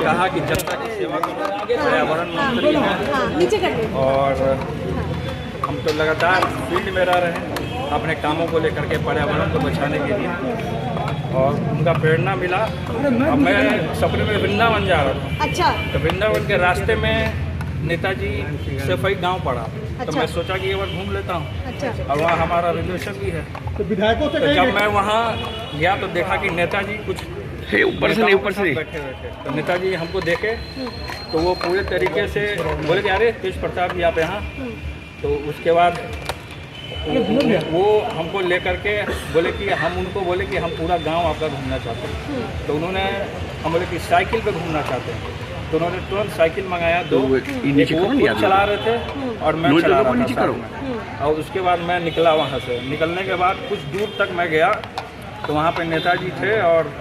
कहा कि जनता की सेवा करो, पर्यावरण मंत्री हैं और हम तो लगातार फील्ड में रह रहे हैं अपने कामों को लेकर के पर्यावरण को बचाने के लिए, और उनका प्रेरणा मिला। अब मैं सपने में वृंदावन जा रहा था। अच्छा। तो वृंदावन के रास्ते में नेताजी सफाई गांव पड़ा। अच्छा। तो मैं सोचा कि एक बार घूम लेता हूँ। अच्छा। और वहाँ हमारा रिलेशन भी है। तो विधायकों से तो जब मैं वहाँ गया तो देखा कि नेताजी कुछ ऊपर से बैठे तो नेताजी हमको देखे तो वो पूरे तरीके से बोले कि अरे तेज प्रताप जी आप यहाँ। तो उसके बाद वो हमको लेकर के बोले कि हम उनको बोले कि हम पूरा गांव आपका घूमना चाहते हैं। तो उन्होंने हम बोले कि साइकिल पे घूमना चाहते हैं। तो उन्होंने तुरंत साइकिल मंगाया, दो वो चला रहे थे और मैं चला रहा था साथ में। और उसके बाद मैं निकला वहाँ से। निकलने के बाद कुछ दूर तक मैं गया तो वहाँ पे नेताजी थे और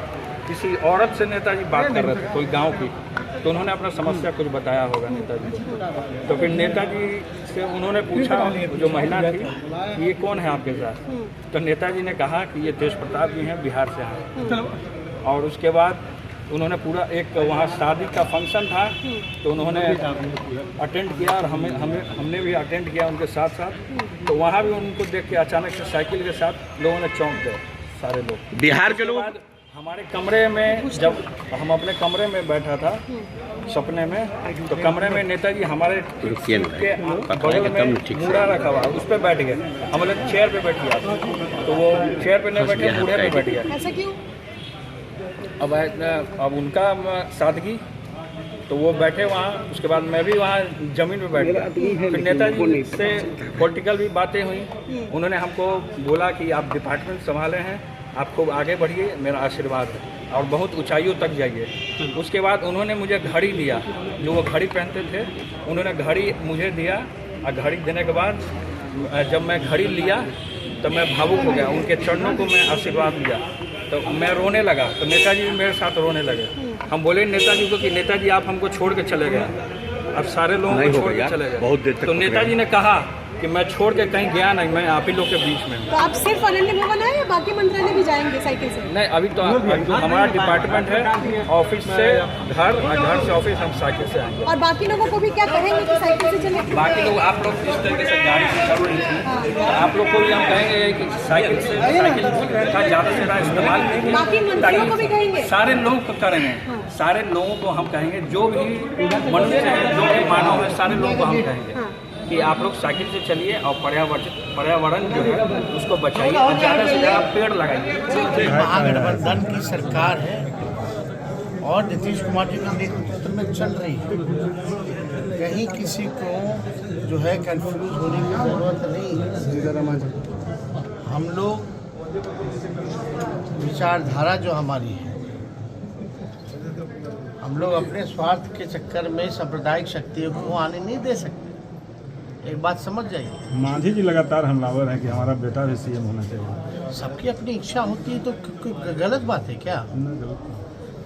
किसी औरत से नेताजी बात कर रहे थे, कोई गांव की। तो उन्होंने अपना समस्या कुछ बताया होगा नेताजी। तो फिर नेताजी से उन्होंने पूछा, जो महिला थी, ये कौन है आपके साथ? तो नेताजी ने कहा कि ये तेज प्रताप जी हैं, बिहार से हैं। और उसके बाद उन्होंने पूरा एक वहाँ शादी का फंक्शन था तो उन्होंने अटेंड किया और हमने भी अटेंड किया उनके साथ साथ। तो वहाँ भी उनको देख के अचानक से साइकिल के साथ लोगों ने चौंक गए सारे लोग, बिहार के लोग। हमारे कमरे में जब हम अपने कमरे में बैठा था सपने में, तो कमरे में नेताजी हमारे के बगल में मूड़ा रखा हुआ, उस पर बैठ गए। हम लोग चेयर पे बैठ गया तो वो चेयर पे नहीं बैठे, बूढ़े पे बैठ गया। ऐसा क्यों? अब उनका सादगी, तो वो बैठे वहाँ। उसके बाद मैं भी वहाँ ज़मीन पे बैठ गया। फिर नेताजी से पॉलिटिकल भी बातें हुई। उन्होंने हमको बोला कि आप डिपार्टमेंट संभाले हैं, आप खूब आगे बढ़िए, मेरा आशीर्वाद है और बहुत ऊंचाइयों तक जाइए। उसके बाद उन्होंने मुझे घड़ी दिया, जो वो घड़ी पहनते थे, उन्होंने घड़ी मुझे दिया। और घड़ी देने के बाद जब मैं घड़ी लिया तो मैं भावुक हो गया, उनके चरणों को मैं आशीर्वाद लिया तो मैं रोने लगा। तो नेताजी भी मेरे साथ रोने लगे। हम बोले नेताजी को कि नेताजी आप हमको छोड़ के चले गए, अब सारे लोगों को छोड़ के चले गए। तो नेताजी ने कहा कि मैं छोड़ के कहीं गया नहीं, मैं आप ही लोग के बीच में। तो आप सिर्फ अनन्य भवन आए या बाकी मंत्रालय भी जाएंगे साइकिल से? नहीं, अभी तो हमारा डिपार्टमेंट है, ऑफिस से घर और घर से ऑफिस हम साइकिल से आएंगे। और बाकी लोगों को भी क्या कहेंगे कि साइकिल से चले? बाकी लोग, आप लोग जिस तरीके से गाड़ी से चल रही थी, तो आप लोग को भी हम कहेंगे कि साइकिल का ज़्यादा से ज़्यादा इस्तेमाल करेंगे। बाकी मंत्रियों को भी कहेंगे, सारे लोग को करेंगे। सारे लोगों को हम कहेंगे, जो भी मनुष्य है, जो भी मानव है, सारे लोगों को हम कहेंगे कि आप लोग साइकिल से चलिए और पर्यावरण जो है उसको बचाइए और ज़्यादा से ज़्यादा पेड़ लगाइए। महागठबंधन की सरकार है और नीतीश कुमार जी के नेतृत्व में चल रही है। कहीं किसी को जो है कंफ्यूज होने की ज़रूरत नहीं। हम लोग विचारधारा जो हमारी है, हम लोग अपने स्वार्थ के चक्कर में सांप्रदायिक शक्तियों को आने नहीं दे सकते। एक बात समझ जाइए। मांझी जी लगातार हमलावर है कि हमारा बेटा भी सीएम होना चाहिए। सबकी अपनी इच्छा होती है तो गलत बात है क्या?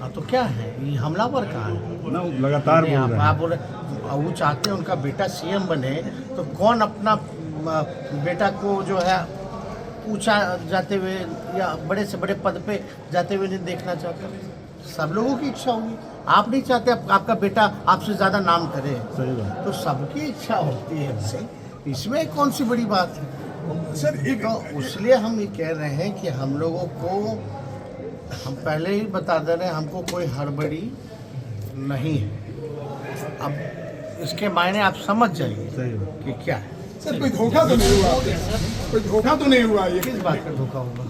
हाँ, तो क्या है ये हमलावर कहाँ है? ना, लगातार आप बोले वो चाहते हैं उनका बेटा सीएम बने, तो कौन अपना बेटा को जो है ऊंचा जाते हुए या बड़े से बड़े पद पे जाते हुए नहीं देखना चाहता? सब लोगों की इच्छा होगी। आप नहीं चाहते आपका बेटा आपसे ज़्यादा नाम करे, तो सबकी इच्छा होती है भाई, इसमें कौन सी बड़ी बात है सर? तो इसलिए हम ये कह रहे हैं कि हम लोगों को, हम पहले ही बता दे रहे हैं, हमको कोई हड़बड़ी नहीं है। अब इसके मायने आप समझ जाइए कि क्या है। सर कोई धोखा तो नहीं हुआ? कोई धोखा तो नहीं हुआ? ये किस बात का धोखा होगा?